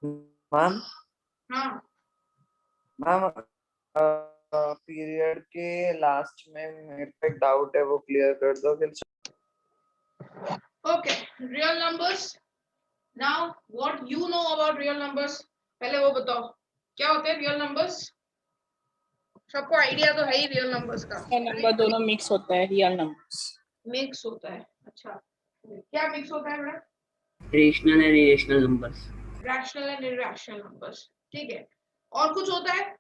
Ma'am हाँ ma'am period के last में मेरे पे एक डाउट है, वो क्लियर कर दो फिर। Okay, real numbers. Now what you know about real numbers, पहले वो बताओ क्या होते हैं रियल नंबर्स। सबको आइडिया तो है ही रियल नंबर्स का। नंबर दोनों मिक्स होता है, रियल नंबर्स मिक्स होता है। अच्छा, क्या मिक्स होता है बेटा? Rational and irrational numbers. Rational and irrational numbers, ठीक है। और कुछ होता है?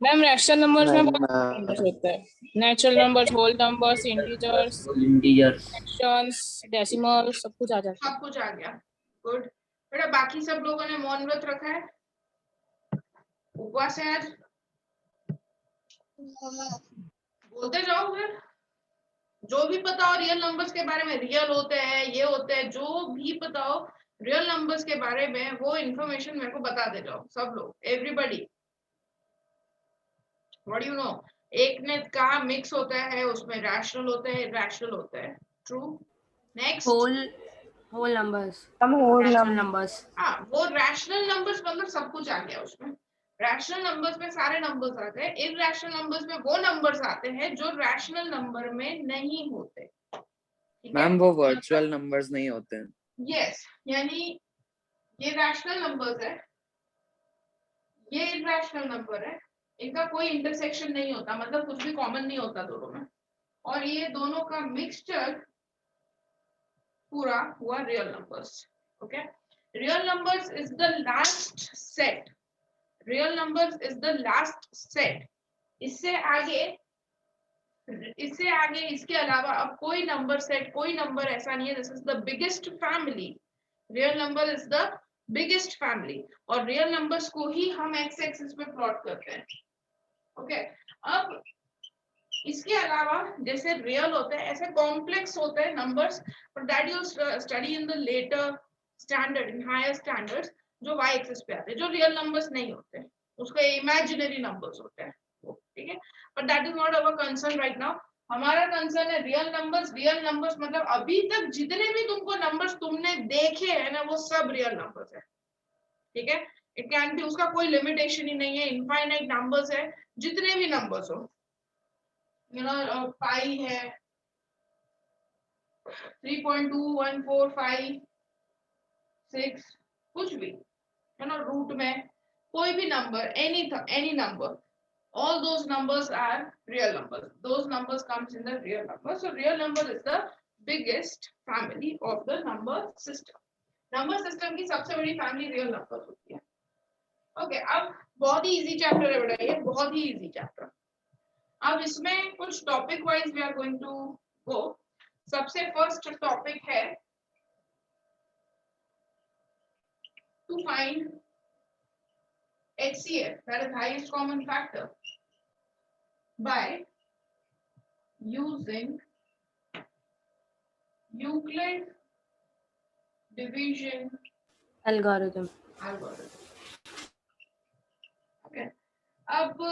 मैम रैशनल नंबर्स में बहुत नहीं, नंबर्स होते हैं, natural numbers, whole numbers, integers, integers, fractions, decimal, सब कुछ आ जाता है। सब कुछ आ गया, गुड। बेटा बाकी सब लोगों ने मौन व्रत रखा है, उपवास है आज? बोलते जाओ फिर, जो भी पता हो रियल नंबर्स के बारे में, रियल होते हैं, ये होते हैं, जो भी पता हो रियल नंबर्स के बारे में, वो इन्फॉर्मेशन मेरे को बता दे जाओ सब लोग, एवरीबॉडी। What you know? एक ने कहा मिक्स होता है, उसमें रैशनल होता है, इरैशनल होता है। ट्रू। नेक्स्ट, होल नंबर्स, हम होल रैशनल नंबर्स। हाँ वो रैशनल नंबर्स मतलब सब कुछ आ गया उसमें। रैशनल नंबर्स में सारे नंबर्स आते हैं, इरैशनल नंबर्स में वो नंबर्स आते हैं जो रैशनल नंबर में नहीं होते। ठीक है मैम वो वर्चुअल नंबर्स नहीं होते हैं। यस, यानी ये रैशनल नंबर्स है, ये इरैशनल नंबर है, इनका कोई इंटरसेक्शन नहीं होता, मतलब कुछ भी कॉमन नहीं होता दोनों में, और ये दोनों का मिक्सचर पूरा हुआ real numbers. Okay, real numbers is the last set, real numbers is the last set. इससे आगे इसके अलावा अब कोई नंबर सेट, कोई नंबर ऐसा नहीं है। This is the biggest family, real number is the biggest family, और रियल नंबर्स को ही हम एक्स एक्सिस पे प्लॉट करते हैं। ओके, अब इसके अलावा जैसे रियल होते हैं, ऐसे कॉम्प्लेक्स होते हैं numbers, but that you study in the later standard, in higher standards, जो वाई एक्सिस पे आते हैं, जो रियल नंबर्स नहीं होते, उसके इमेजिनरी नंबर्स होते हैं, ठीक है। But that is not our concern right now. हमारा कंसर्न है रियल नंबर्स। रियल नंबर्स मतलब अभी तक जितने भी तुमको नंबर्स तुमने देखे हैं ना, वो सब रियल नंबर्स है, ठीक है। इट कैन बी, उसका कोई लिमिटेशन ही नहीं है, इनफाइनाइट नंबर्स है, जितने भी नंबर्स हो, यू नो पाई है 3.21456, कुछ भी, यू नो रूट में कोई भी number, any number, all those numbers are real numbers, those numbers comes in the real number. So real number is the biggest family of the number system. Number system की सबसे बड़ी family real number होती है। Okay, अब बहुत ही easy chapter है बेटा, ये बहुत ही इजी चैप्टर। अब इसमें कुछ topic wise we are going to go. सबसे फर्स्ट टॉपिक है to find HCF, that is highest common factor, by using Euclid division algorithm. Okay, अब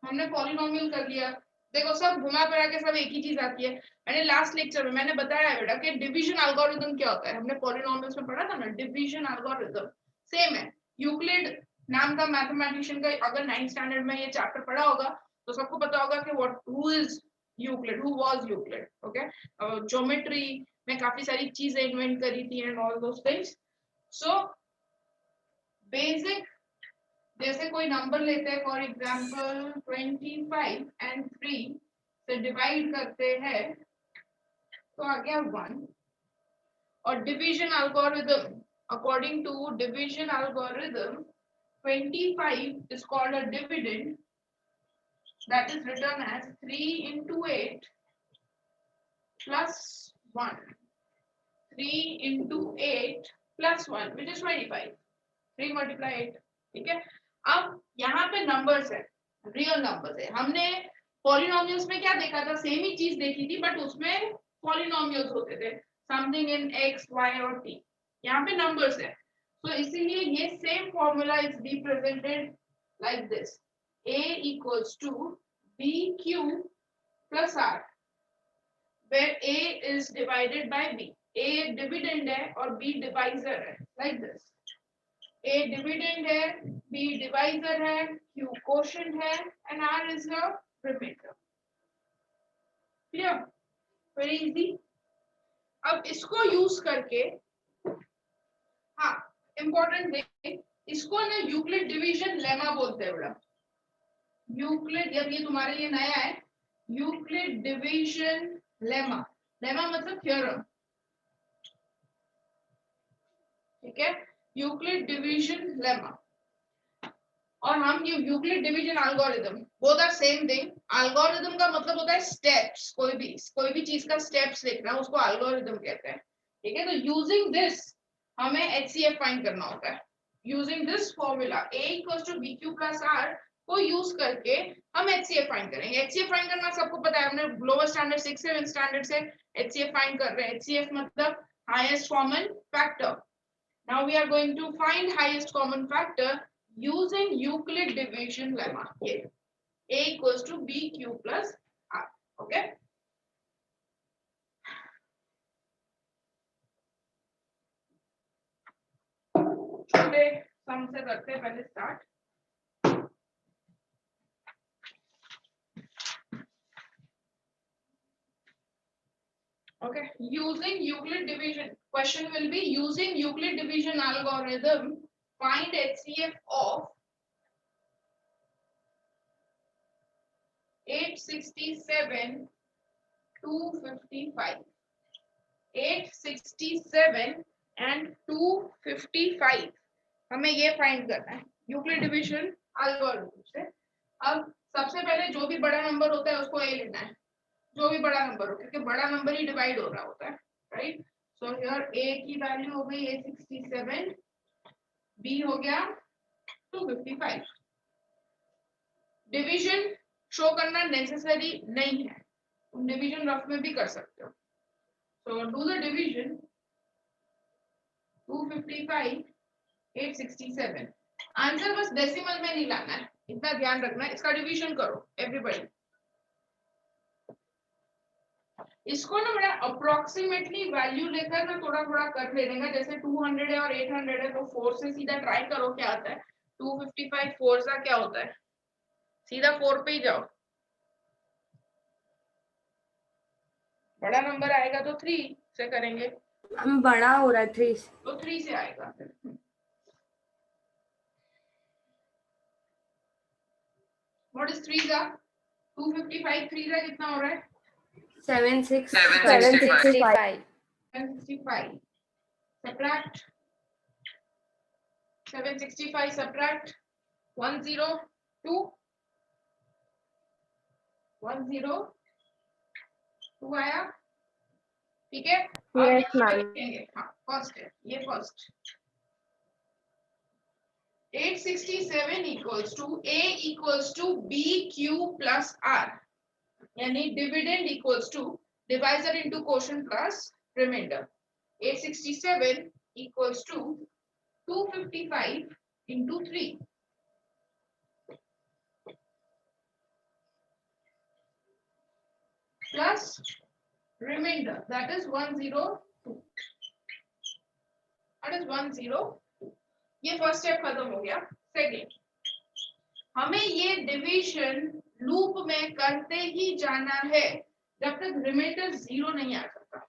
हमने पॉलिनोमियल कर लिया। देखो सब घुमा फिरा के सब एक ही चीज आती है। मैंने लास्ट लेक्चर में मैंने बताया है बेटा कि डिवीजन एल्गोरिथम क्या होता है, हमने पॉलिनोमियल्स में पढ़ा था ना। डिवीजन एल्गोरिथम सेम है। यूक्लिड नाम का मैथमेटिशियन का, अगर 9th स्टैंडर्ड में ये चैप्टर पढ़ा होगा तो सबको पता होगा कि what, who is Euclid, who was Euclid. Okay, geometry में काफी सारी चीजें इन्वेंट करी थी and all those things. So basic, जैसे कोई नंबर लेते हैं, फॉर एग्जांपल 25 एंड 3 से डिवाइड करते हैं तो आ गया 1। और division algorithm, according to division algorithm, 25 is called a dividend, that is written as 3 into 8 plus 1, 3 into 8 plus 1 which is 25, 3 multiply 8, ठीक है। अब यहाँ पे नंबर्स है, रियल नंबर्स है। हमने पॉलिनोमियल्स में क्या देखा था, सेम ही चीज देखी थी, बट उसमें पॉलिनोमियल्स होते थे, समथिंग इन x, y और t। यहाँ पे नंबर्स है, तो इसीलिए ये same formula is represented like this, a equals to bq plus r, where a is divided by b। a dividend है और b डिवाइजर है। Like this. A डिविडेंड है, B डिवाइजर है, Q कोशेंट है and R is the remainder. Clear? Very easy. अब इसको use करके, हाँ इंपॉर्टेंट थिंग, इसको ना यूक्लिड डिवीजन लेमा बोलते हैं बेटा। यूक्लिड, जब ये तुम्हारे लिए नया है, यूक्लिड डिवीजन लेमा। लेमा मतलब थ्योरम, ठीक है, यूक्लिड डिवीजन लेमा। और हम ये Euclid division algorithm, both are same thing. Algorithm का मतलब होता है स्टेप्स, कोई भी चीज का स्टेप्स लिखना, उसको एल्गोरिथम कहते हैं, ठीक है। तो यूजिंग दिस हमें HCF फाइंड करना होता है। Using this formula A = BQ + R को यूज करके हम HCF फाइंड करेंगे। HCF फाइंड करना सबको पता है, हमने लोअर स्टैंडर्ड 6-7 स्टैंडर्ड से HCF फाइंड कर रहे हैं। HCF मतलब highest common factor. Now we are going to find highest common factor using Euclid division lemma. Yeah. A = BQ + R. Okay. छोटे सम से करते हैं पहले start. Okay, using Euclid division, question will be using Euclid division algorithm, find HCF of 867, 255. 867 and 255 हमें ये find करना है Euclid division algorithm से। अब सबसे पहले जो भी बड़ा नंबर होता है उसको A लेना है, जो भी बड़ा नंबर हो, क्योंकि बड़ा नंबर ही डिवाइड हो रहा होता है, राइट। सो हियर A की वैल्यू हो गई 867, B हो गया 255। डिवीजन शो करना नेसेसरी नहीं है, तुम डिवीजन रफ में भी कर सकते हो। So do the division 255, 867। Answer बस डेसिमल में नहीं लाना है, इतना ध्यान रखना है। इसका डिवीजन करो एवरीबॉडी। इसको ना बड़ा अप्रोक्सीमेटली वैल्यू लेकर ना थोड़ा थोड़ा कर लेने का। जैसे 200 है और 800 है तो 4 से सीधा ट्राई करो क्या आता है। 255 4 सा क्या होता है, सीधा 4 पे ही जाओ। बड़ा नंबर आएगा तो 3 से करेंगे, हम बड़ा हो रहा है 3 से। तो 3 से आएगा। What is 3 का? 255 3 का कितना हो रहा है? 765। 765. Subtract 765 subtract 102 102 आया, ठीक है। अब Yes, यहाँ पे ma'am. लिखेंगे, हाँ फर्स्ट है ये फर्स्ट। 867 = A = BQ + R, यानी dividend = divisor into quotient plus remainder. 867 = 255 into 3 plus remainder, that is 102. That is 102. ये फर्स्ट स्टेप खत्म हो गया। सेकेंड, हमें ये डिवीजन लूप में करते ही जाना है जब तक रिमाइंडर 0 नहीं आ सकता।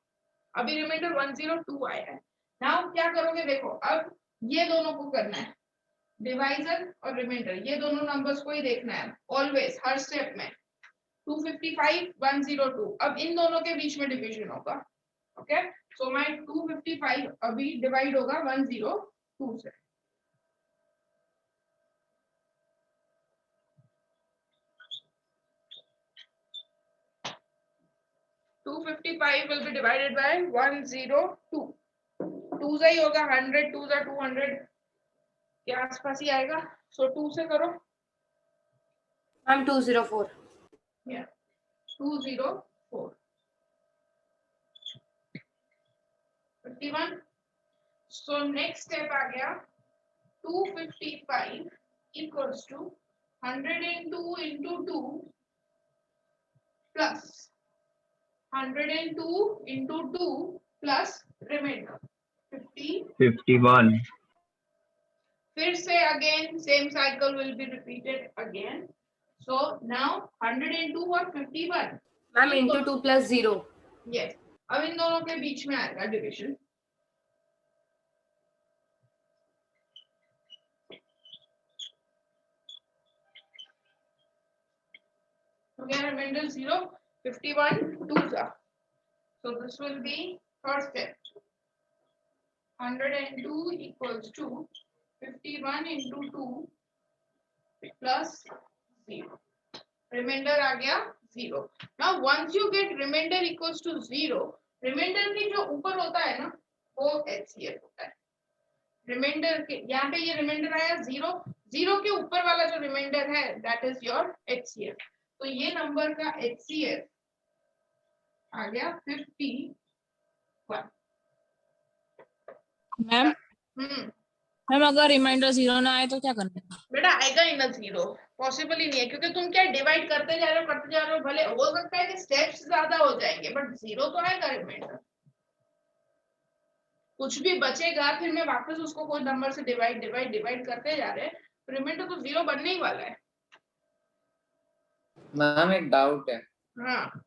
अभी रिमाइंडर 102 आया है। नाउ क्या करोगे, देखो अब ये दोनों को करना है, डिवाइजर और रिमाइंडर, ये दोनों नंबर्स को ही देखना है ऑलवेज, हर स्टेप में। 255 102, अब इन दोनों के बीच में डिवीजन होगा। ओके, सो माय 255 अभी डिवाइड होगा 102 से। To 255 will be divided by 102। 2 से ही होगा, 100 2 से 200 के आसपास ही आएगा। सो 2 से करो। I'm 204। Yeah, 204 51। So next step आ गया 255 equals to 102 into 2 plus 102 into 2 plus remainder 50, 51, फिर से again same cycle will be repeated again. So now 102 और 51. Ma'am into 2 + 0. Yes. अब इन दोनों के बीच में आएगा division. Again remainder 0, 51 2s are. So this will be first step. 102 equals to 51 into 2 plus 0. Remainder आ गया 0. Now once you get remainder equals to 0, remainder के जो ऊपर होता है ना वो HCF होता है. Remainder के यहाँ पे ये remainder आया 0, 0 के ऊपर वाला जो remainder है that is your HCF. तो ये नंबर का HCF आ गया 51. मैम मैम अगर रिमाइंडर 0 ना आए तो क्या करना है? बेटा आएगा ही ना 0, पॉसिबल ही नहीं है क्योंकि तुम क्या डिवाइड करते जा रहे हो भले हो सकता है कि स्टेप्स ज्यादा हो जाएंगे बट 0 तो आएगा रिमाइंडर. कुछ भी बचेगा फिर मैं वापस उसको कोई नंबर से डिवाइड करते जा रहे हैं, रिमाइंडर तो 0 बनने ही वाला है. मैम एक डाउट है. हाँ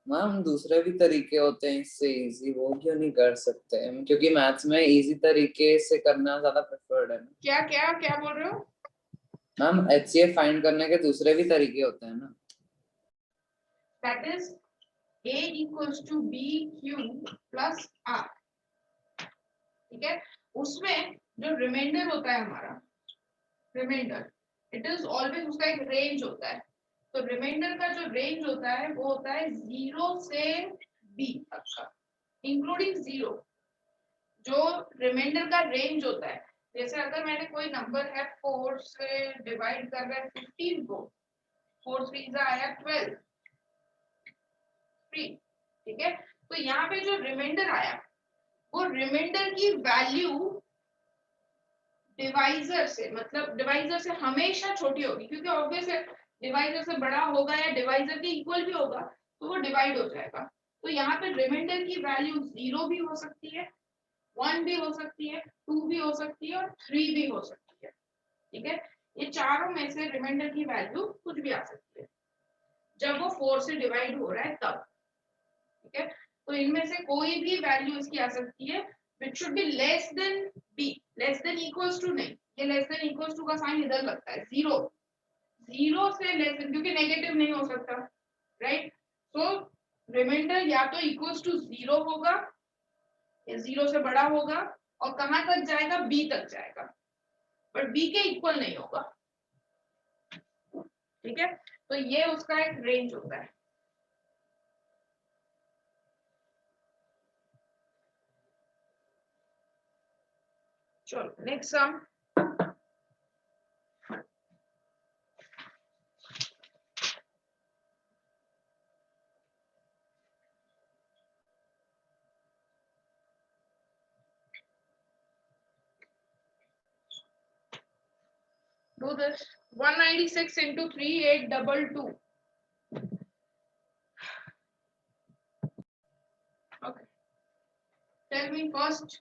मैम दूसरे भी तरीके होते हैं इससे इजी, वो क्यों नहीं कर सकते? क्योंकि मैथ्स में इजी तरीके से करना ज्यादा प्रेफर्ड है. क्या क्या क्या बोल रहे हो? मैम HCF फाइंड करने के दूसरे भी तरीके होते हैं ना. That is A equals to BQ plus R. ठीक है, उसमें जो रिमाइंडर होता है हमारा रिमाइंडर इट इज ऑलवेज उसका एक रेंज होता है. तो रिमाइंडर का जो रेंज होता है वो होता है 0 से B तक का इंक्लूडिंग 0. जो रिमाइंडर का रेंज होता है जैसे अगर मैंने कोई नंबर है 4 से डिवाइड कर रहा है 15 को, 4 3 आया 12 3. ठीक है, तो यहाँ पे जो रिमाइंडर आया वो रिमाइंडर की वैल्यू डिवाइजर से मतलब डिवाइजर से हमेशा छोटी होगी क्योंकि ऑब्वियस है डिवाइजर से बड़ा होगा या डिवाइजर के इक्वल भी होगा तो वो डिवाइड हो जाएगा. तो यहाँ पे रिमाइंडर की वैल्यू 0 भी हो सकती है, 1 भी हो सकती है, 2 भी हो सकती है और 3 भी हो सकती है. ठीक है, ये चारों में से रिमाइंडर की वैल्यू कुछ भी आ सकती है जब वो 4 से डिवाइड हो रहा है तब. ठीक है, तो इनमें से कोई भी वैल्यू इसकी आ सकती है which should be less than b, less than equals to नहीं, ये less than equals to का साइन इधर लगता है 0 से लेस देन क्योंकि नेगेटिव नहीं हो सकता राइट. सो रिमाइंडर या तो इक्वल्स टू 0 होगा या 0 से बड़ा होगा और कहां तक जाएगा b तक जाएगा बट b के इक्वल नहीं होगा. ठीक है, तो ये उसका एक रेंज होता है. चलो next sum. Do this 196 into 3822. Okay. Tell me first.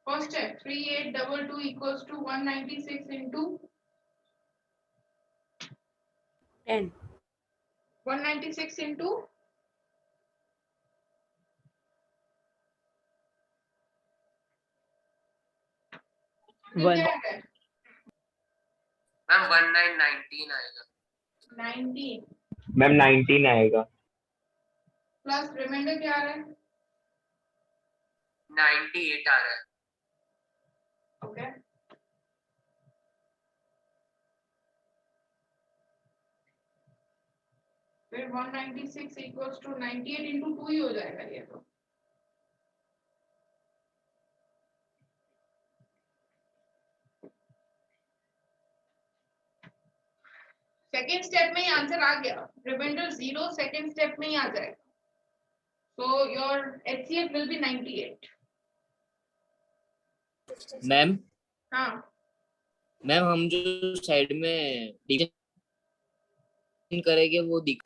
First step 3822 equals to 196 into 10. 196 into 1. क्या है? मैम 1919 आएगा. 19 मैम 19 आएगा. प्लस रिमाइंडर क्या आ रहा है? 98 आ रहा है. ओके, फिर 196 इक्वल्स टू 98 into 2 ही हो जाएगा ये तो. सेकेंड स्टेप में ही आंसर आ गया. रिमाइंडर 0 सेकेंड स्टेप में ही आ जाएगा. So your HCF will be 98. Ma'am हाँ मैम हम जो साइड में डिवीजन करेंगे वो दिख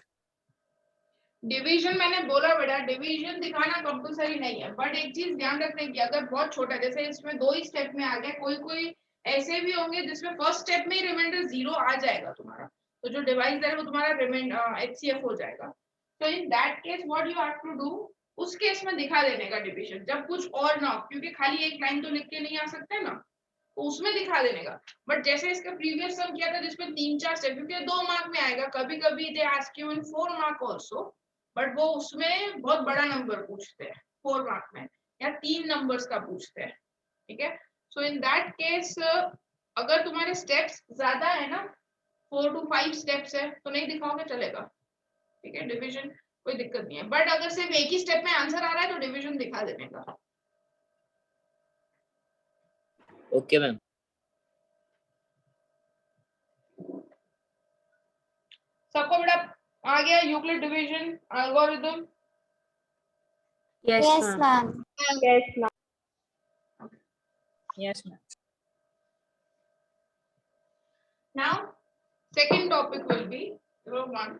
डिवीजन मैंने बोला बेटा, डिवीजन दिखाना कंपलसरी नहीं है, बट एक चीज ध्यान रखने की, अगर बहुत छोटा, जैसे इसमें 2 ही स्टेप में आ गया, कोई कोई ऐसे भी होंगे जिसमें फर्स्ट स्टेप में ही रिमाइंडर 0 आ जाएगा तुम्हारा, तो जो डिवाइस है वो तुम्हारा HCF हो जाएगा। तो in that case what you have to do, उस केस में दिखा देने का डिवीजन, जब कुछ और ना हो, क्योंकि खाली एक लाइन तो लिख के नहीं आ सकते ना, तो उसमें दिखा देने का। बट जैसे इसका प्रीवियस सम किया था जिसमें 3-4 स्टेप, क्योंकि 2 मार्क में आएगा, कभी कभी they ask you in 4 mark also, but वो उसमें बहुत बड़ा नंबर पूछते हैं 4 मार्क में, या 3 नंबर्स का पूछते हैं, ठीक है। सो इन दैट केस अगर तुम्हारे स्टेप्स ज्यादा है ना, 4 to 5 स्टेप्स है, तो नहीं दिखाओगे चलेगा, ठीक है, डिवीजन कोई दिक्कत नहीं है। बट अगर सिर्फ एक ही स्टेप में आंसर आ रहा है तो डिवीजन दिखा देने का। Okay ma'am. सबको बेटा आ गया Euclid division algorithm? Yes, ma'am. Yes, ma'am. Now second topic will be one.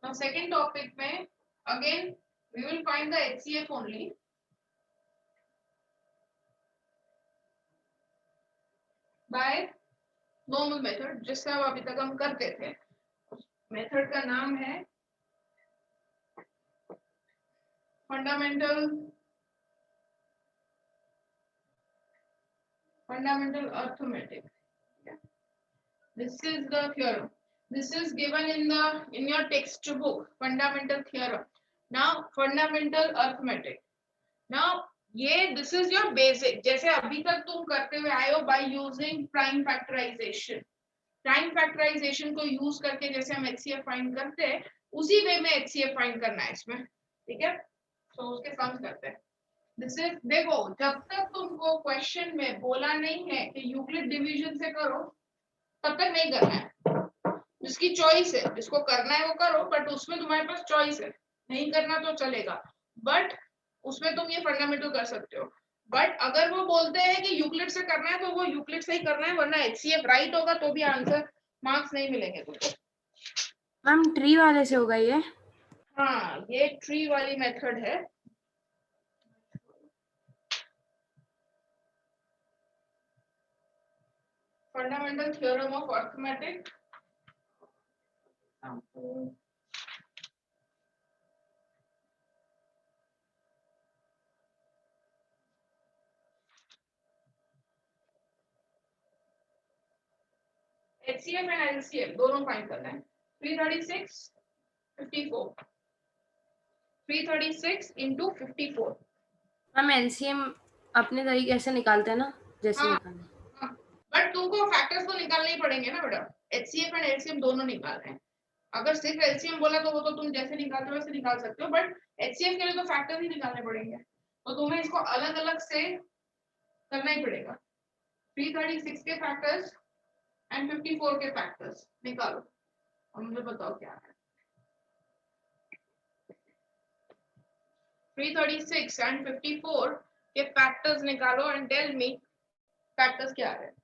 Now second topic में again we will find the HCF only. By normal method, जिससे अब अभी तक हम करते थे। मेथड का नाम है fundamental arithmetic. This is the theorem. This is given in your textbook, fundamental theorem. Now fundamental arithmetic. Now ये this is your basic, जैसे अभी तक तुम करते हुए आए हो by using prime factorization. Prime factorization को यूज करके जैसे हम HCF फाइंड करते हैं, उसी वे में HCF फाइंड करना है इसमें, ठीक है। तो उसके सम्स करते हैं। दिस इज, देखो जब तक तुमको क्वेश्चन में बोला नहीं है कि यूक्लिड डिवीजन से करो, तब तक नहीं करना है। जिसकी चॉइस है, जिसको करना है वो करो, बट उसमें तुम्हारे पास चॉइस है, नहीं करना तो चलेगा, बट उसमें तुम ये फंडामेंटल कर सकते हो। बट अगर वो बोलते हैं कि यूक्लिड से करना है तो वो यूक्लिड से ही करना है, वरना HCF राइट होगा तो भी आंसर मार्क्स नहीं मिलेंगे तुमको। मैम ट्री वाले से होगा ये? हाँ, ये ट्री वाली मेथड है। Fundamental theorem of arithmetic. HCF and LCF दोनों फाइंड करना है। 336 54 336 into 54। मैम LCM अपने तरीके से निकालते हैं ना, जैसे हाँ, निकालना। बट तुमको फैक्टर्स तो निकालने ही पड़ेंगे ना बेटा, HCF एंड LCM दोनों निकालने हैं। अगर सिर्फ LCM बोला तो वो तो तुम जैसे निकालते हो वैसे निकाल सकते हो, बट HCF के लिए तो फैक्टर्स ही निकालने पड़ेंगे, तो तुम्हें इसको अलग अलग से करना ही पड़ेगा। 336 के फैक्टर्स एंड 54 के फैक्टर्स निकालो और मुझे बताओ क्या है। 336 एंड 54 के फैक्टर्स निकालो एंड टेल मी फैक्टर्स क्या है।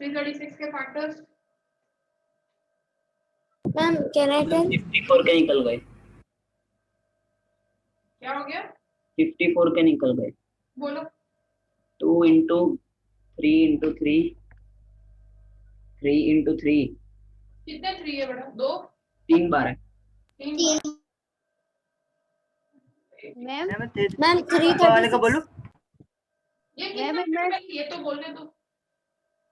थ्री 36 के factors. Ma'am can I tell? 54 के निकल गए। क्या हो गया? 54 के निकल गए। बोलो। 2 into 3 into 3 3 into 3। कितने 3 है बेटा? 2 3 बार है। 3 मैम मैम मैम 336 बोलो। ये कितना है? ये तो बोलने दो।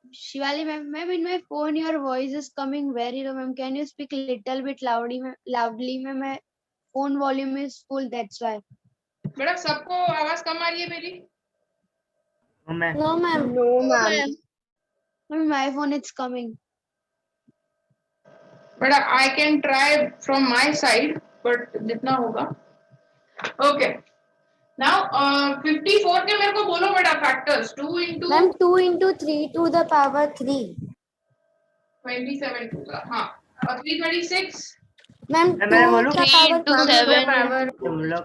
Shivali ma'am, in my phone your voice is coming very low ma'am, can you speak little bit loudly ma'am? My phone volume is full, that's why. बेटा सबको आवाज कम आ रही है मेरी? No ma'am, my phone it's coming. बेटा I can try from my side, but जितना होगा। Okay, now 54 के मेरे को बोलो बेटा factors 2 into ma'am 2 into 3 to the power 3. 27 two का हाँ और 336 मैम मैं 2 बोलूं? का 3 power into 2 to the 7 power. तुम लोग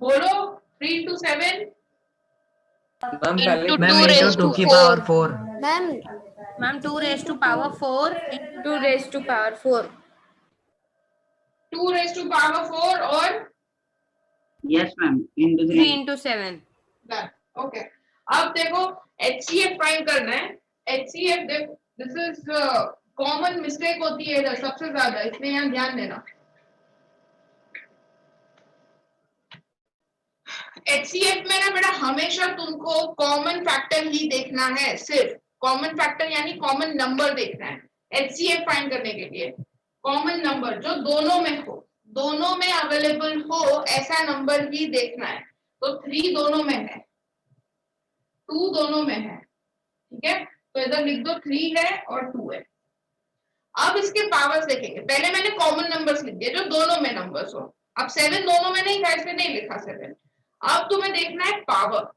बोलो 3 into 7 मैम पहले into ma'am 2 into raised 2 to की 4. Power 4 ma'am ma'am 2 raised to power 4 into 2 raised to power 4. 2 raised to power 4 और yes ma'am into 3 3. into 7. Done okay अब देखो HCF find करना है HCF देखो दिस इज कॉमन मिस्टेक होती है इधर सबसे ज्यादा इसलिए यहाँ ध्यान देना HCF में ना बेटा हमेशा तुमको कॉमन फैक्टर ही देखना है सिर्फ कॉमन फैक्टर यानी कॉमन नंबर देखना है HCF फाइंड करने के लिए कॉमन नंबर जो दोनों में अवेलेबल हो ऐसा नंबर ही देखना है तो 3 दोनों में है 2 दोनों में है ठीक है तो इधर लिख दो 3 है और 2 है अब इसके पावर्स देखेंगे पहले मैंने कॉमन नंबर्स लिख दिए जो दोनों में नंबर्स हो अब 7 दोनों में नहीं था इसलिए नहीं लिखा 7 अब तुम्हें देखना है पावर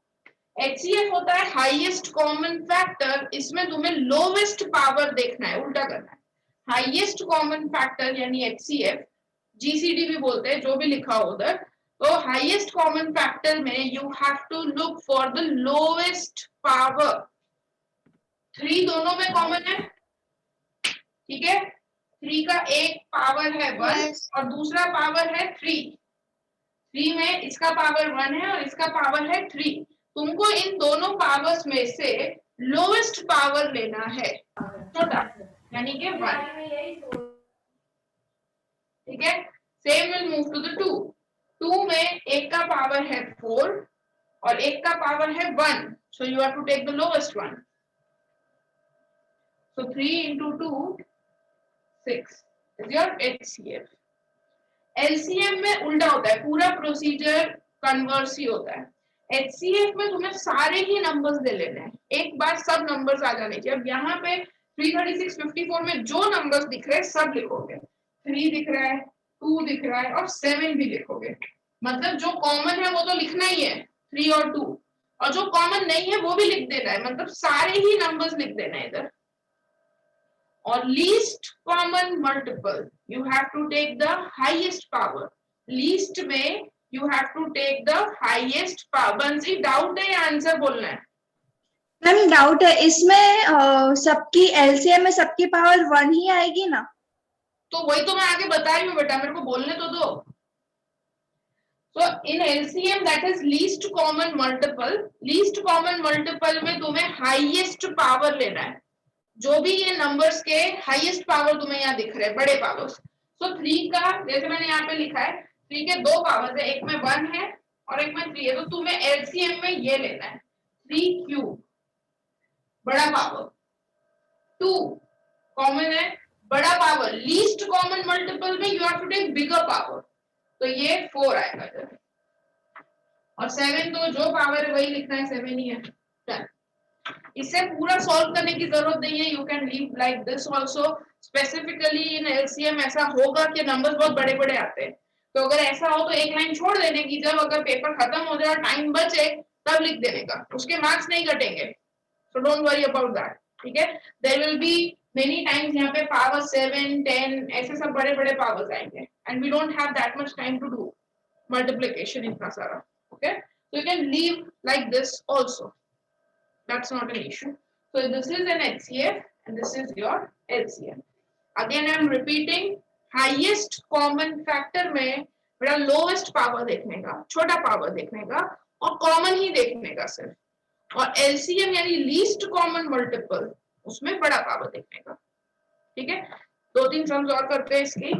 HCF होता है हाईएस्ट कॉमन फैक्टर इसमें तुम्हें लोवेस्ट पावर देखना है उल्टा करना है हाईएस्ट कॉमन फैक्टर यानी HCF GCD भी बोलते हैं जो भी लिखा हो उधर तो हाईएस्ट कॉमन फैक्टर में you have to look for the lowest power 3 दोनों में कॉमन है ठीक है 3 का एक पावर है 1 Yes. और दूसरा पावर है 3 में इसका पावर 1 है और इसका पावर है 3 तुमको इन दोनों पावर्स में से लोवेस्ट पावर लेना है छोटा यानी कि 1 ठीक है same will move to the 2 में एक का पावर है 4 और एक का पावर है 1 so you have to take the lowest one so 3 into 2 6 is your HCF LCM में उल्टा होता है पूरा प्रोसीजर कन्वर्स ही होता है HCF में तुम्हें सारे ही नंबर्स दे लेने हैं एक बार सब नंबर्स आ जाने चाहिए अब यहाँ पे 336 54 में जो नंबर्स दिख रहे हैं सब लिखोगे 3 दिख रहा है 2 दिख रहा है और 7 भी लिखोगे मतलब जो कॉमन है वो तो लिखना ही है 3 और 2 और जो कॉमन नहीं है वो भी लिख देना है मतलब सारे ही नंबर्स लिख देना है इधर और least common multiple you have to take the highest power least में you have to take the highest power बंसी डाउट है या आंसर बोलना है मैम डाउट है इसमें सबकी एलसीएम में सबकी पावर 1 ही आएगी ना तो वही तो मैं आगे बता रही हूँ बेटा मेरे को बोलने तो दो so in LCM that is least common multiple में तुम्हें highest power लेना है जो भी ये नंबर्स के हाईएस्ट पावर तुम्हें यहाँ दिख रहे हैं बड़े पावर्स सो 3 का जैसे मैंने यहाँ पे लिखा है 3 के 2 पावर्स है एक में 1 है और एक में 3 है तो तुम्हें एलसीएम में ये लेना है 3 क्यूब बड़ा पावर 2 कॉमन है बड़ा पावर लीस्ट कॉमन मल्टीपल में you have to take bigger power तो ये 4 आएगा इधर और 7 तो जो पावर है वही लिखना है 7 ही है डन इसे पूरा सॉल्व करने की जरूरत नहीं है you can leave like this also specifically in LCM ऐसा होगा कि नंबर्स बहुत बड़े बड़े आते हैं तो अगर ऐसा हो तो एक लाइन छोड़ देने की जब अगर पेपर खत्म हो जाए और टाइम बचे तब लिख देने का उसके मार्क्स नहीं कटेंगे so don't worry about that ठीक है there will be many times यहाँ पे पावर 7 10 ऐसे सब बड़े बड़े पावर्स आएंगे and we don't have that much time to do multiplication इतना सारा okay so you can leave like this also that's not an issue so this is an HCF and this is your LCM again I am repeating highest common factor में बड़ा lowest power देखने का छोटा power देखने का और common ही देखने का सिर्फ और LCM यानी least common multiple उसमें बड़ा power देखने का ठीक है 2-3 सम्स और करते हैं इसकी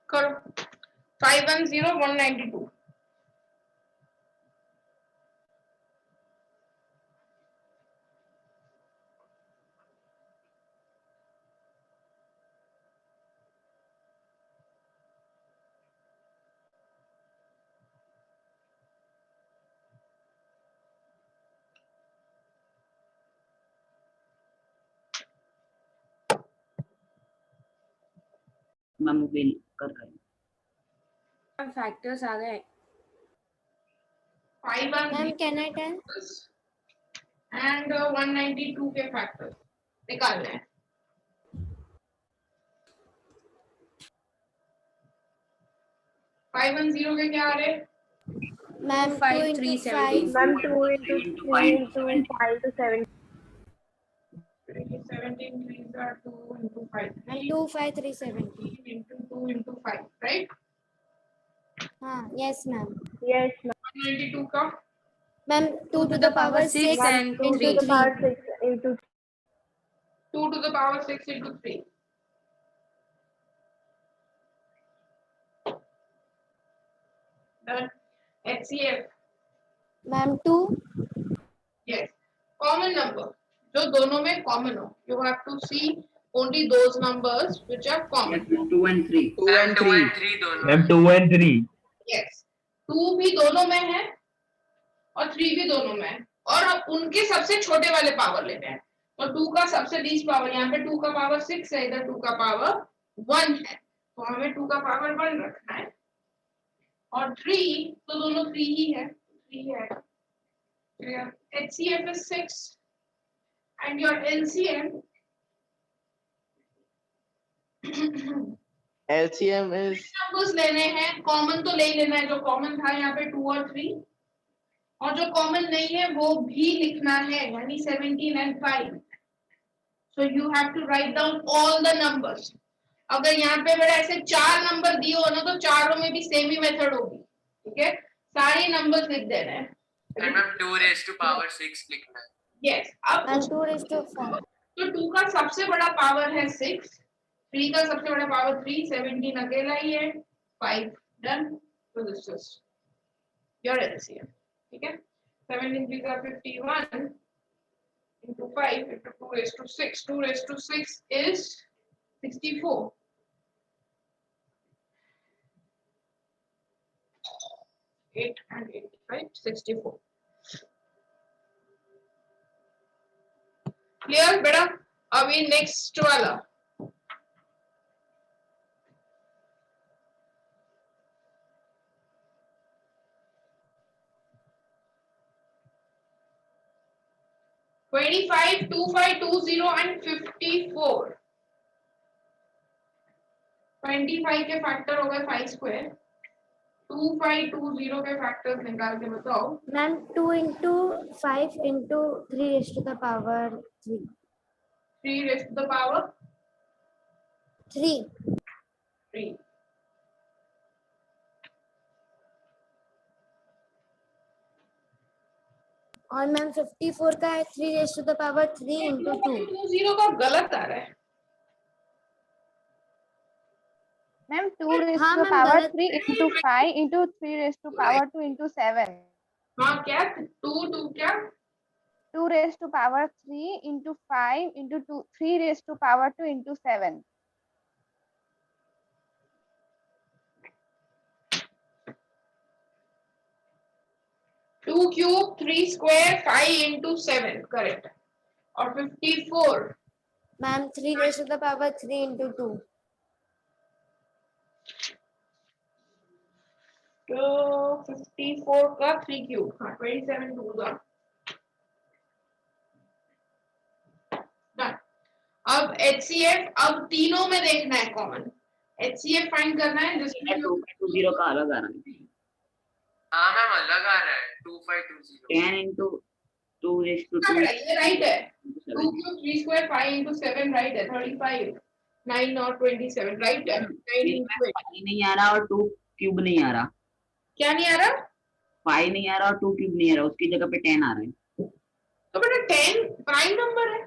करो 510192 मैम वो कर रहे हैं। मैम फैक्टर्स आ गए। 5 और ma'am can I tell and 192 के फैक्टर्स निकालने हैं। फाइव 1 0 के क्या आ रहे? Ma'am 5 2 3 into 17 5 ma'am 2 into 3 into 5 to 7 17 3 are 2 into 5 and 2 5 3 17 into 2 into 5 right? हाँ yes मैम yes ma'am 192 का ma'am 2 to the power 6 and 2 to the 3 power 6 into 2 to the power 6 into 3 done. HCF ma'am 2 yes common number जो दोनों में common हो you have to see only those numbers which are common. Yes, ma'am, 2 and 3. 2 and 3 3 दोनों ma'am 2 and 3 yes 2 भी दोनों में है और 3 भी दोनों में है और अब उनके सबसे छोटे वाले पावर लेने हैं। तो 2 का सबसे लीस्ट पावर यहाँ पे 2 का पावर 6 है, इधर 2 का पावर 1 है, तो हमें 2 का पावर 1 रखना है और 3 तो दोनों 3 ही है, 3 है। HCF is 6 and your LCM LCM is numbers लेने हैं, कॉमन तो ले ही लेना है, जो कॉमन था यहाँ पे 2 और 3 और जो कॉमन नहीं है वो भी लिखना है, यानी 17 and 5. So you have to write down all the numbers. अगर यहाँ पे मेरा ऐसे 4 नंबर दिए हो ना तो चारों में भी सेम ही मेथड होगी, ठीक है? सारे नंबर्स लिख देना है and ma'am 2 raised to power 6 लिखना है। yes अब and 2 raised to 4 तो 2 का सबसे बड़ा पावर है 6, 3 का सबसे बड़ा पावर 3, 17 अकेला ही है, 5 डन। तो दिस इज योर LCM, ठीक है? 17 3 का 51 into 5 into 2 raised to 6, 2 raised to 6 is 64. Eight and 8, right? 64. Clear, बेटा? अभी next वाला. $25, 2520 and 54. 25 के फैक्टर हो गए 5 स्क्वायर, 2520 के फैक्टर्स निकाल के बताओ। Ma'am 2 into 5 into 3 raised to the power 3 3 raised to the power 3 3. और मैम 54 का है 3 raised to the power 3 into 2 20 का गलत आ रहा है। ma'am 2 raised हाँ to the मैम power गलत 3 into 5 into 3 raised to power 2 into 7 हाँ क्या 2 क्या 2 raised to power 3 into 5 into 2 3 raised to power 2 into 7 2 cube 3 square 5 into 7 correct और 54 ma'am 3 raised to the power 3 into 2 तो 54 का 3 cube हाँ 27 2 का डन। अब HCF अब तीनों में देखना है कॉमन, HCF फाइंड करना है जिसमें 2 0 का अलग आ रहा है। हाँ मैम अलग आ रहा है 2520 10 into 2 raised to 2 ये राइट है, 2 7. क्यूब 3 स्क्वायर 5 into 7 राइट है, 35 9 और 27 राइट है, 9 into 8 5 नहीं आ रहा और 2 क्यूब नहीं आ रहा, क्या नहीं आ रहा? 5 नहीं आ रहा और 2 क्यूब नहीं आ रहा, उसकी जगह पे 10 आ रहा है। तो बेटा 10 प्राइम नंबर है,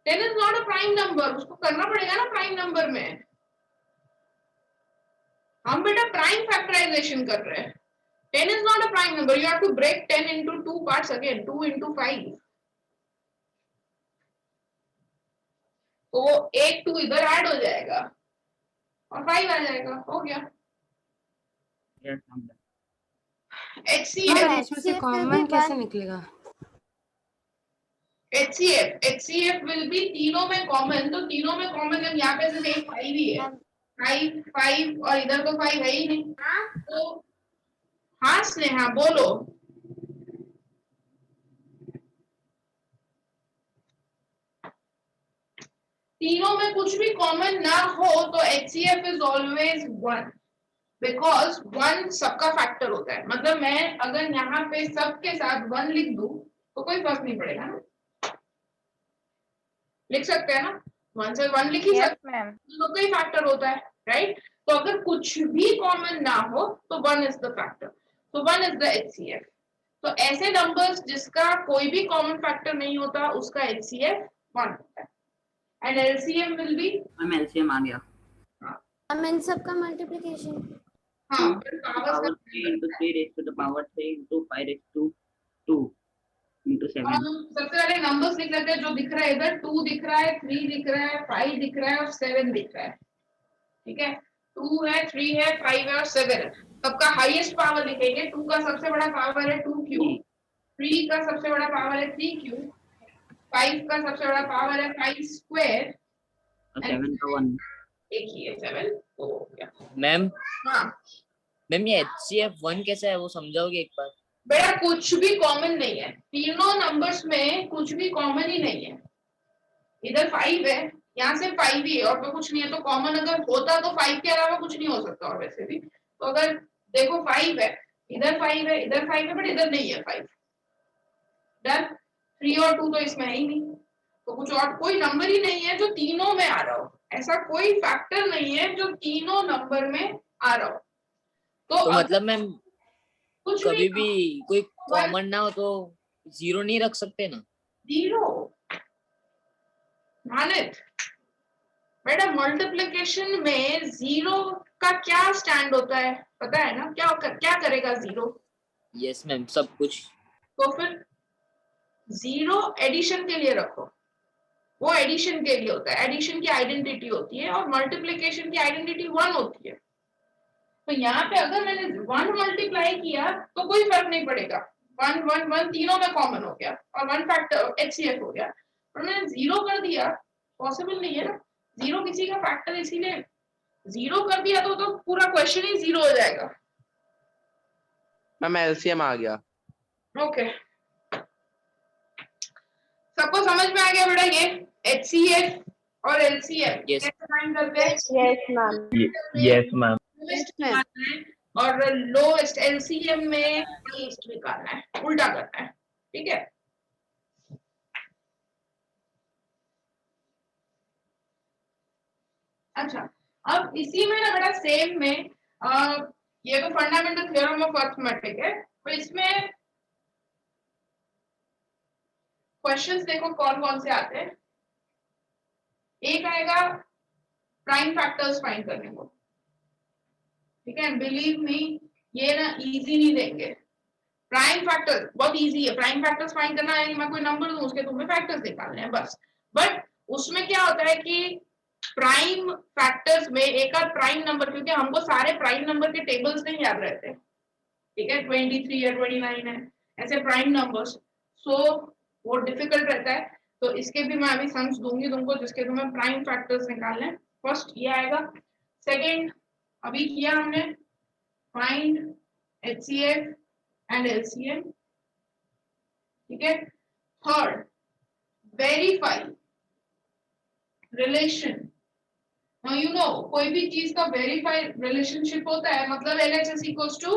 10 is not a prime number, उसको करना पड़ेगा ना प्राइम नंबर में। हम बेटा प्राइम फैक्टराइजेशन कर रहे हैं, 10 is not a prime number. You have to break 10 into 2 parts again, 2 into 5. तो वो 1 2 इधर ऐड हो जाएगा और 5 आ जाएगा, हो गया। Yes, I'm done. HCF इसमें से कॉमन कैसे निकलेगा? HCF will be तीनों में कॉमन, तो तीनों में कॉमन जब यहाँ पे सिर्फ एक 5 ही है 5 5 और इधर तो 5 है ही नहीं, तो हाँ स्नेहा बोलो। तीनों में कुछ भी कॉमन ना हो तो HCF इज ऑलवेज 1, बिकॉज 1 सबका फैक्टर होता है। मतलब मैं अगर यहाँ पे सबके साथ 1 लिख दूं तो कोई फर्क नहीं पड़ेगा ना, लिख सकते हैं ना, 1 से 1 लिख ही सकते हैं, तो कोई फैक्टर होता है, राइट। तो अगर कुछ भी कॉमन ना हो तो 1 इज द फैक्टर, तो 1 इज द HCF। तो ऐसे नंबर्स जिसका कोई भी कॉमन फैक्टर नहीं होता उसका HCF 1 होता है, and LCM will be, ma'am LCM आ गया। मैम इन सब का मल्टीप्लिकेशन हाँ पर powers power 3 into 3 raised to the power 3 into 5 raised to 2 into 7। हम सबसे पहले नंबर्स लिख लेते हैं जो दिख रहा है इधर, 2 दिख रहा है, 3 दिख रहा है, 5 दिख रहा है और 7 दिख रहा है, ठीक है। 2 है, 3 है, 5 है और 7 है। सबका हाईएस्ट पावर लिखेंगे। 2 का सबसे बड़ा पावर है 2q, 3 का सबसे बड़ा पावर है 3q, 5 का सबसे बड़ा पावर है 5 स्क्वायर, और 7 का 1। एक ही है 7, तो हो गया। मैम हाँ मैम ये HCF 1 कैसा है वो समझाओगे एक बार? बेटा कुछ भी कॉमन नहीं है, तीनों नंबर्स में कुछ भी कॉमन ही नहीं है। इधर 5 है, यहाँ से 5 ही है और तो कुछ नहीं है, तो कॉमन अगर होता तो 5 के अलावा कुछ नहीं हो सकता। और वैसे भी तो अगर देखो 5 है, इधर 5 है, इधर 5 है, बट इधर नहीं है 5, डन। 3 और 2 तो इसमें है ही नहीं, तो कुछ और कोई नंबर ही नहीं है जो तीनों में आ रहा हो, ऐसा कोई फैक्टर नहीं है जो तीनों नंबर में आ रहा हो। तो मतलब मैम कुछ कभी भी कोई One- कॉमन ना हो तो 0 नहीं रख सकते ना? 0 मानित बेटा, मल्टीप्लिकेशन में 0 का क्या स्टैंड होता है पता है ना, क्या करेगा 0? यस मैम सब कुछ। तो फिर 0 एडिशन के लिए रखो, वो एडिशन के लिए होता है, एडिशन की आइडेंटिटी होती है, और मल्टीप्लिकेशन की आइडेंटिटी 1 होती है। तो यहाँ पे अगर मैंने 1 मल्टीप्लाई किया तो कोई फर्क नहीं पड़ेगा, 1 1 1 तीनों में कॉमन हो गया और 1 फैक्टर HCF हो गया। और मैंने 0 कर दिया, पॉसिबल नहीं है ना, 0 किसी का फैक्टर, इसीलिए 0 कर दिया तो पूरा क्वेश्चन ही 0 हो जाएगा। मैम एलसीएम आ गया। ओके सबको समझ में आ गया बेटा ये HCF और LCM Yes. कैसे फाइंड करते हैं? Yes ma'am yes ma'am. Lowest निकालना है और लोएस्ट LCM में हाईएस्ट निकालना है, उल्टा करना है, ठीक है। अच्छा अब इसी में ना बेटा सेम में ये तो फंडामेंटल थ्योरम ऑफ अरिथमेटिक है, तो इसमें क्वेश्चंस देखो कौन कौन से आते हैं। एक आएगा प्राइम फैक्टर्स फाइंड करने को, ठीक है। बिलीव मी ये ना इजी नहीं देंगे। प्राइम फैक्टर बहुत इजी है, प्राइम फैक्टर्स फाइंड करना है, मैं कोई नंबर दूं उसके तुम्हें फैक्टर्स निकालने हैं बस। बट उसमें क्या होता है कि प्राइम फैक्टर्स में एक आध प्राइम नंबर, क्योंकि हमको सारे प्राइम नंबर के टेबल्स नहीं याद रहते, ठीक है, 23 है 29 है ऐसे प्राइम नंबर्स, सो वो डिफिकल्ट रहता है। तो इसके भी मैं अभी सम्स दूंगी तुमको जिसके तुम्हें प्राइम फैक्टर्स निकालने हैं। फर्स्ट ये आएगा, सेकंड अभी किया हमने फाइंड HCF एंड LCM, ठीक है। Third verify relation. Now you know कोई भी चीज का वेरीफाई रिलेशनशिप होता है, मतलब LHS इक्वल्स टू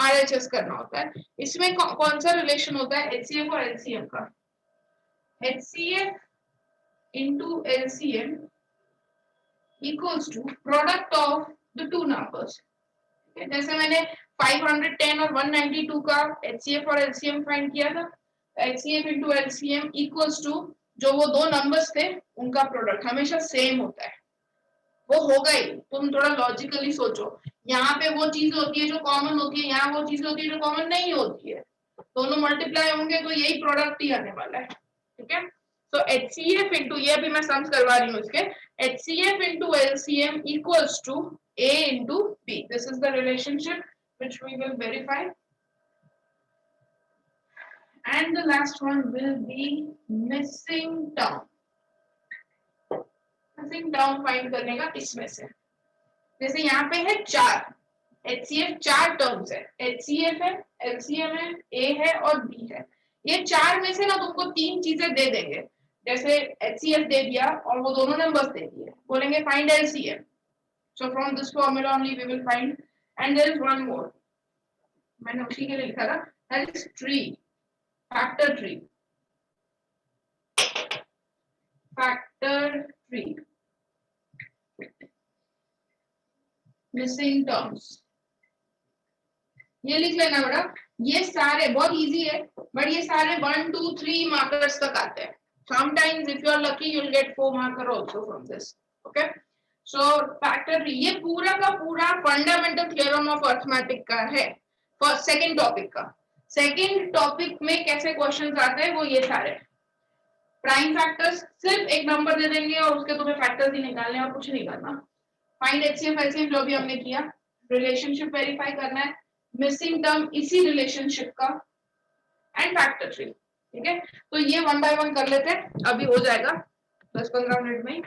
RHS करना होता है। इसमें कौन सा रिलेशन होता है HCF और LCM का? HCF into LCM equals to product of the two numbers। जैसे मैंने 510 और 192 का HCF और LCM फाइंड किया था, HCF into LCM equals to जो वो दो नंबर्स थे उनका प्रोडक्ट हमेशा सेम होता है, वो होगा ही। तुम थोड़ा लॉजिकली सोचो, यहाँ पे वो चीज होती है जो कॉमन होती है, यहाँ वो चीज होती है जो कॉमन नहीं होती है, दोनों मल्टीप्लाई होंगे तो यही प्रोडक्ट ही आने वाला है, ठीक है। सो HCF into, ये भी मैं सम्स करवा रही हूँ इसके, HCF into LCM equals to A into B. This is the relationship which we will verify. And the last one will be missing term. Missing term find करने का इसमें से, जैसे यहाँ पे है 4 HCF 4 टर्म्स है, HCF है, LCM है, A है और B है। ये 4 में से ना तुमको 3 चीजें दे देंगे, जैसे HCF दे दिया और वो दोनों नंबर्स दे दिए, बोलेंगे find LCM। So from this formula only we will find, and there is one more, मैंने उसी के लिए लिखा था, that is tree, factor tree, factor tree, missing terms, ये लिख लेना बेटा। ये सारे बहुत इजी है, बट ये सारे 1 2 3 मार्कर्स तक आते हैं। Sometimes if you are lucky you will get 4 marker also from this. Okay, so factor tree ये पूरा का पूरा फंडामेंटल थ्योरम ऑफ अर्थमेटिक का है, फर्स्ट सेकंड टॉपिक का। सेकंड टॉपिक में कैसे क्वेश्चंस आते हैं वो ये सारे प्राइम फैक्टर्स, सिर्फ एक नंबर दे देंगे और उसके तुम्हें फैक्टर्स ही निकालने और कुछ नहीं करना। फाइंड HCF LCM जो भी हमने किया, रिलेशनशिप वेरीफाई करना है, मिसिंग टर्म इसी रिलेशनशिप का, एंड फैक्टर ट्री। ठीक है, तो ये 1 बाय 1 कर लेते हैं, अभी हो जाएगा 10-15 मिनट में।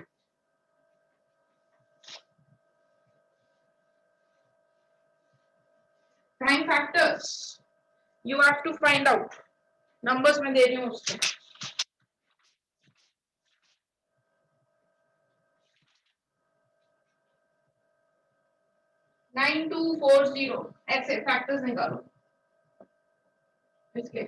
Prime factors you have to find out, numbers में दे रही हूँ उसके। नाइन 2 4 0 ऐसे फैक्टर्स निकालो इसके।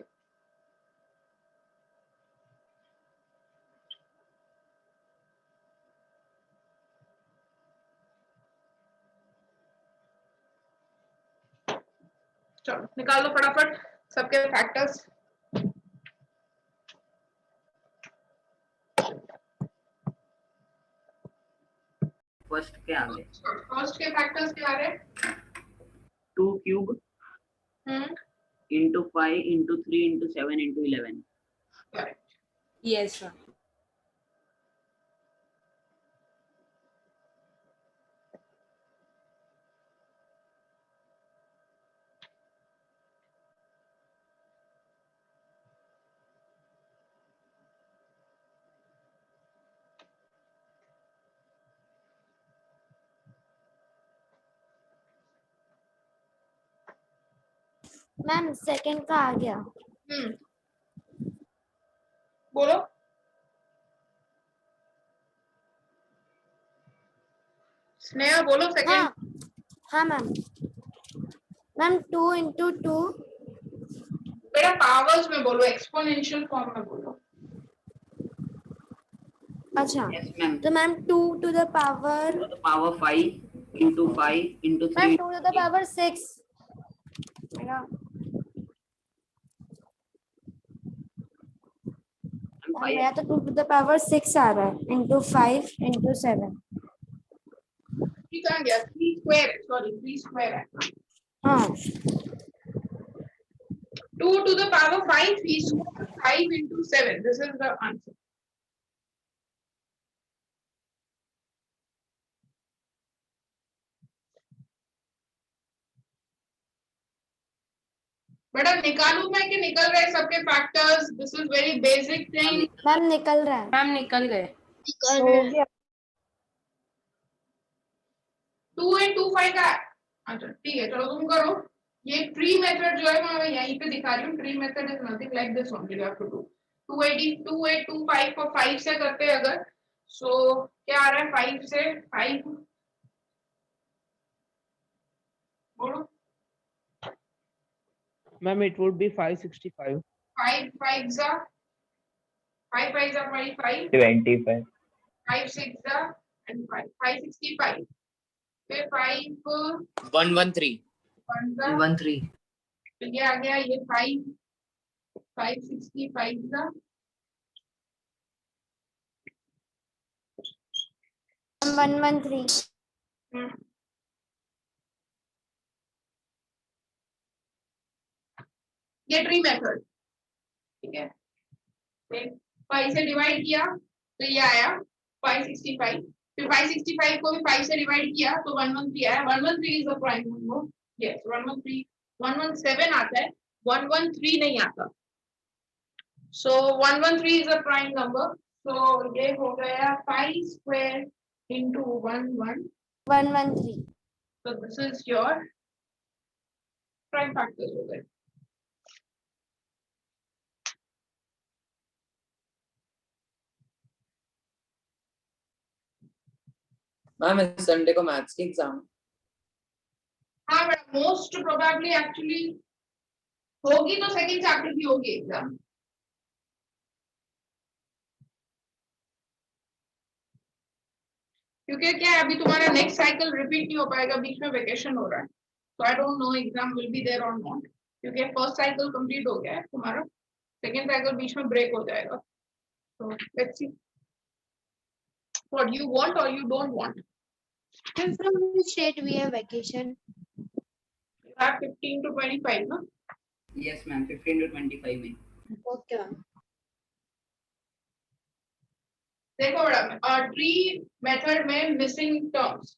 चलो निकाल दो फटाफट सबके फैक्टर्स। फर्स्ट के आगे फर्स्ट के फैक्टर्स क्या आ रहे हैं? 2 cube into 5 into 3 into 7 into 11. Correct. Yes, sir. Ma'am second का आ गया। बोलो। स्नेहा बोलो हाँ सेकंड। हाँ मैम। Ma'am 2 into 2। बेटा पावर्स में बोलो, एक्सपोनेंशियल फॉर्म में बोलो। अच्छा Yes, ma'am. तो ma'am 2 to the power, To the power 5 into 5 into 3. Ma'am 2 to the power 6। मेरा तो 2 to the power 6 आ रहा है, into 5 into 7। ठीक आ गया, 3 स्क्वायर, सॉरी 3 स्क्वायर है। हाँ 2 to the power 5 3 square 5 into 7, this is the answer। बेटा निकालू मैं कि निकल रहे सबके factors? This is very basic thing. Ma'am निकल रहा है। मैम निकल गए। हो गया। 2 and 2 5 का, अच्छा ठीक है चलो तुम करो। ये ट्री मेथड जो है मैं यहीं पे दिखा रही हूँ। Tree method is nothing like this only, you have to do 2 8 2 5 को 5 से करते हैं अगर, सो क्या आ रहा है 5 से 5 बोलो। Ma'am, it would be 565. 5 5 जा 5 5 जा 5 25. 5 6 जा and 5 565 फिर 5 113. 1 जा 113. तो ये आ गया, ये 5 565 जा 113। ये ट्री मेथड, ठीक है। फिर 5 से डिवाइड किया तो ये आया 565, फिर 565 को भी 5 से डिवाइड किया तो 113 आया। 113 is the prime number, yes 113। 117 आता है, 113 नहीं आता। सो 113 इज द प्राइम नंबर। सो ये हो गया 5 square into 113। 113. So this is your prime factors हो गए. मैम इस संडे को मैथ्स की एग्जाम. हाँ मैडम, मोस्ट प्रोबेबली एक्चुअली होगी तो सेकंड चैप्टर की होगी एग्जाम. क्योंकि क्या है, अभी तुम्हारा नेक्स्ट साइकिल रिपीट नहीं हो पाएगा, बीच में वेकेशन हो रहा है. तो I don't know exam will be there और नॉट, क्योंकि फर्स्ट साइकिल कंप्लीट हो गया है तुम्हारा, सेकंड साइकिल बीच में ब्रेक हो जाएगा. तो let's see what you want और you don't want. And from which date we have vacation? You have 15 to 25 ना. Yes, ma'am. 15 to 25 में. Okay, ma'am. देखो मैडम, ट्री मेथड में मिसिंग टर्म्स.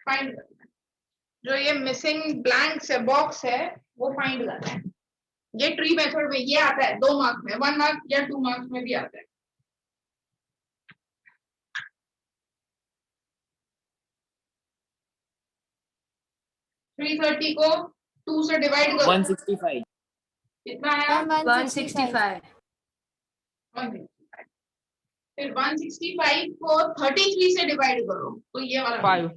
फाइंड करना है. जो ये मिसिंग ब्लैंक्स है, बॉक्स है, वो फाइंड करना है. ये ट्री मेथड में ये आता है 2 मार्क्स में, 1 मार्क या 2 मार्क्स में भी आता है. थ्री 30 को 2 से डिवाइड करो. 165. कितना आया? 165. 165. फिर 165 को 33 से डिवाइड करो, तो ये वाला 5.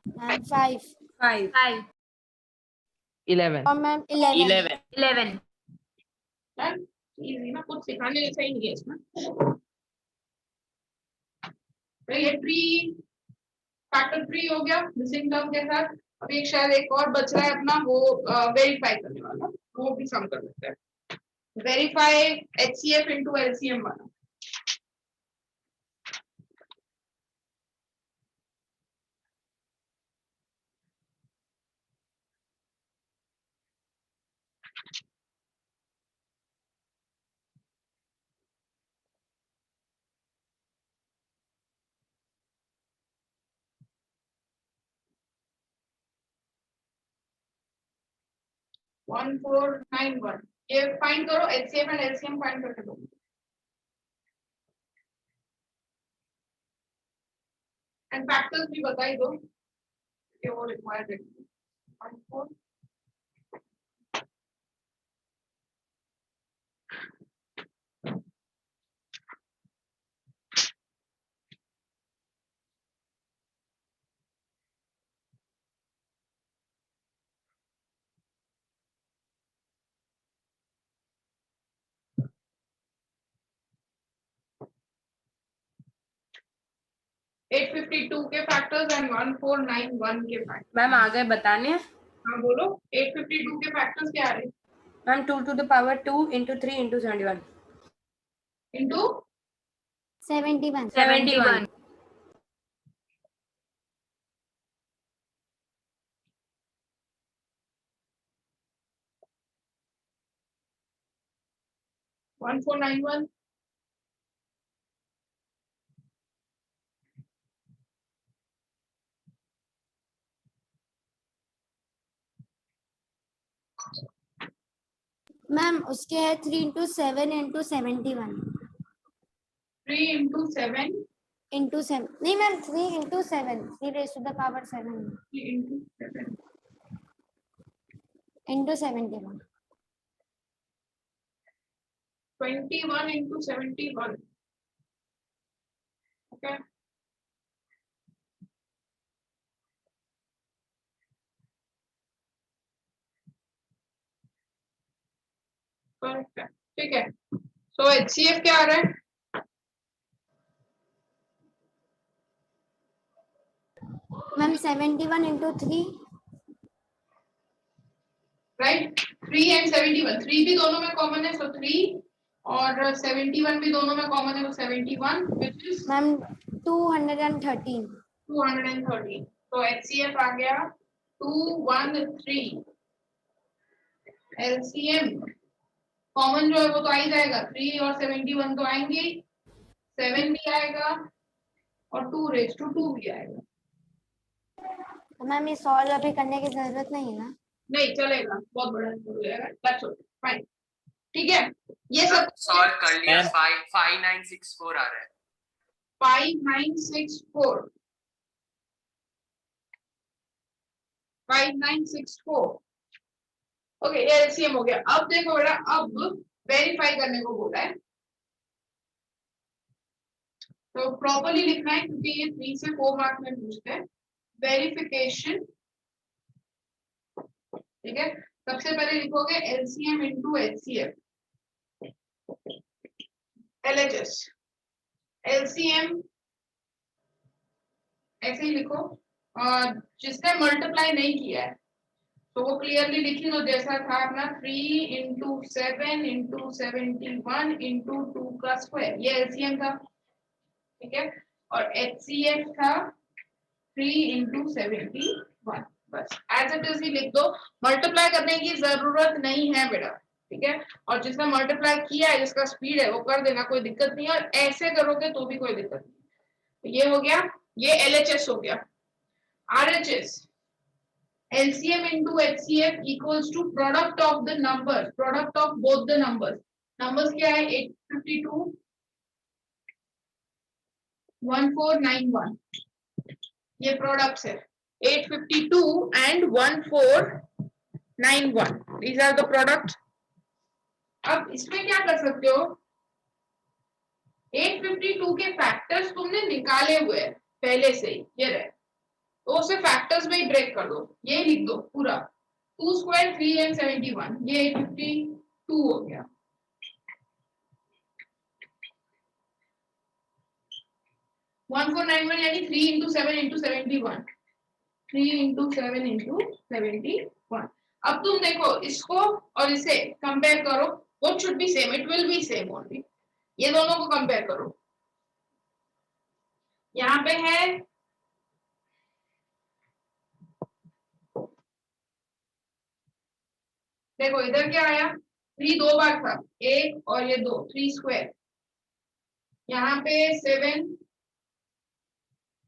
And 5. 5. 11. Oh, ma'am, 11. 11. इजी ना, कुछ सिखाने जैसा ही नहीं है इसमें. तो ये ट्री फैक्टर ट्री हो गया मिसिंग टर्म के साथ. अब एक शायद एक और बच रहा है अपना, वो वेरीफाई करने वाला, वो भी सम कर लेते हैं. वेरीफाई एचसीएफ इनटू एलसीएम वाला. वन 491. ये फाइंड करो, एचसीएफ एंड एलसीएम फाइंड करके दो. एंड फैक्टर्स भी बताई दो कि वो रिक्वायर्ड है. 14 852 के फैक्टर्स एंड 1491 के फैक्टर्स. मैम आगे बताने. हाँ बोलो. 852 के फैक्टर्स क्या आ रहे हैं? Ma'am 2 to the power 2 into 3 into 71. Into 71. 71. One 491. Ma'am उसके है 3 into 7 into 71. 3 into 7 Into 7. नहीं ma'am 3 into 7. 3 raised to the power 7. 3 into 7 Into 71. 21 into 71. Okay. Perfect. ठीक है. So HCF क्या आ रहा है? Ma'am 71 into 3. Right? 3 and 71. 3 भी दोनों में कॉमन है, so 3 और 71 भी दोनों में कॉमन है, so 71, which is मैम 213. 213. तो HCF आ गया 213. LCM कॉमन जो है वो तो आ ही जाएगा, 3 और 71 तो आएंगे ही, 7 भी आएगा और 2 रेज टू 2 भी आएगा। तो मैम ये सॉल्व अभी करने की जरूरत नहीं है ना? नहीं चलेगा, बहुत बड़ा हो जाएगा, दैट्स ओके, फाइन, ठीक है। ये सब सॉल्व कर लिया, मैम 5964 आ रहा है। 5964 5964 ओके, ये एलसीएम हो गया। अब देखो बेटा, अब वेरीफाई करने को बोला है, तो प्रॉपर्ली लिखना है क्योंकि ये 3 से 4 मार्क में पूछते हैं। वेरिफिकेशन, ठीक है। सबसे पहले लिखोगे LCM into HCF, LHS. LCM ऐसे ही लिखो, और जिसने मल्टीप्लाई नहीं किया है तो वो क्लियरली लिखी लो, जैसा था अपना 3 इंटू 7 इंटू 71 इंटू 2 का स्क्वायर, ये एलसीएम था, ठीक है। और एचसीएफ था 3 इंटू 71, बस एज इट इज ही लिख दो, मल्टीप्लाई करने की जरूरत नहीं है बेटा, ठीक है। और जिसने मल्टीप्लाई किया है, जिसका स्पीड है, वो कर देना, कोई दिक्कत नहीं है, और ऐसे करोगे तो भी कोई दिक्कत नहीं। तो ये हो गया, ये एलएचएस हो गया। RHS, LCM into HCF equals to product of the numbers, product of both the numbers. Numbers क्या है? 852 1491, ये products है, 852 and 1491, these are the products. अब इसमें क्या कर सकते हो, 852 के फैक्टर्स तुमने निकाले हुए हैं पहले से ही, ये रहे, तो उसे फैक्टर्स में ही ब्रेक कर दो, ये लिख दो पूरा, 2 स्क्वायर 3 एंड 71, ये 852 हो गया। वन 491 यानी 3 इंटू 7 इंटू 71, 3 इंटू 7 इंटू 71। अब तुम देखो इसको और इसे कंपेयर करो, what should be same, it will be same only, ये दोनों को कंपेयर करो। यहाँ पे है देखो, इधर क्या आया, 3 2 बार था, 1 और ये 2, 3 स्क्वायर, यहाँ पे 7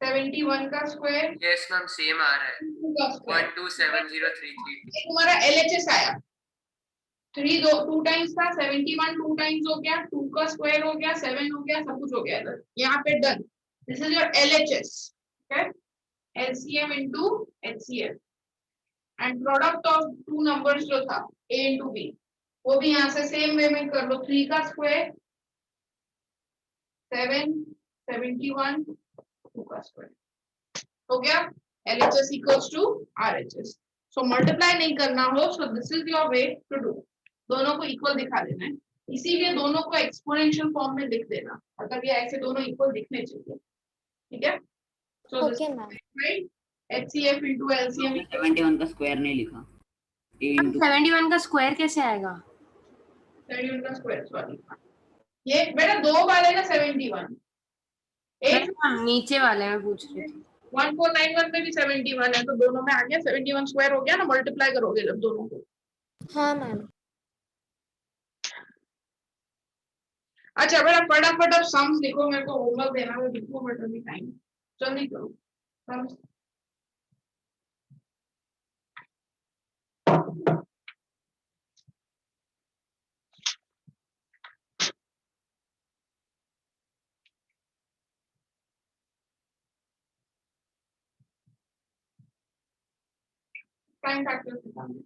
71 का स्क्वायर, यस मैम सेम आ रहा है, 2 का स्क्वायर, 127033। ये तुम्हारा एलएचएस आया, 3 2 टाइम्स था, 71 2 टाइम्स हो गया, 2 का स्क्वायर हो गया, 7 हो गया, सब कुछ हो गया इधर, यहाँ पे done, this is your LHS, okay. LCM into HCF and product of two numbers जो था a इंटू b, वो भी यहाँ से सेम वे में कर लो, 3 का स्क्वायर 7 71 2 का स्क्वायर हो गया। LHS equals to RHS, so multiply नहीं करना हो, so this is your way to do, दोनों को इक्वल दिखा देना है, इसीलिए दोनों को एक्सपोनेंशियल फॉर्म में लिख देना, अगर ये ऐसे दोनों इक्वल दिखने चाहिए, ठीक है। so this is right, HCF into LCM 71 का स्क्वायर नहीं लिखा, a into 71 का स्क्वायर कैसे आएगा? 71 का स्क्वायर, सॉरी, ये बेटा 2 बार है ना 71, नीचे वाले में पूछ रही थी। 1491 में भी 71 है, तो दोनों में आ गया, 71 स्क्वायर हो गया ना, मल्टीप्लाई करोगे जब दोनों को। हाँ मैम। अच्छा बेटा फटाफट अब सम्स लिखो, मेरे को होमवर्क देना है, लिखो बट अभी टाइम, जल्दी करो सम्स। प्राइम फैक्टर्स निकालने,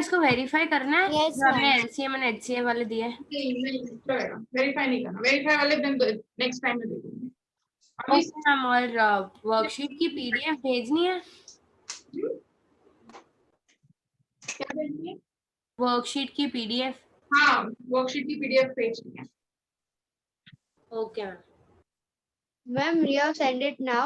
इसको वेरीफाई करना है Yes, जो आपने ma'am. एलसीएम एंड एचसीएम वाले दिए हैं? नहीं चलेगा, वेरीफाई नहीं करना, वेरीफाई वाले दिन नेक्स्ट टाइम में दे दूंगी। अभी ओके मैम, और वर्कशीट की पीडीएफ भेजनी है? क्या भेजनी है? वर्कशीट की पीडीएफ। हाँ, वर्कशीट की पीडीएफ भेजनी है। Okay ma'am. Ma'am, you have sent it now.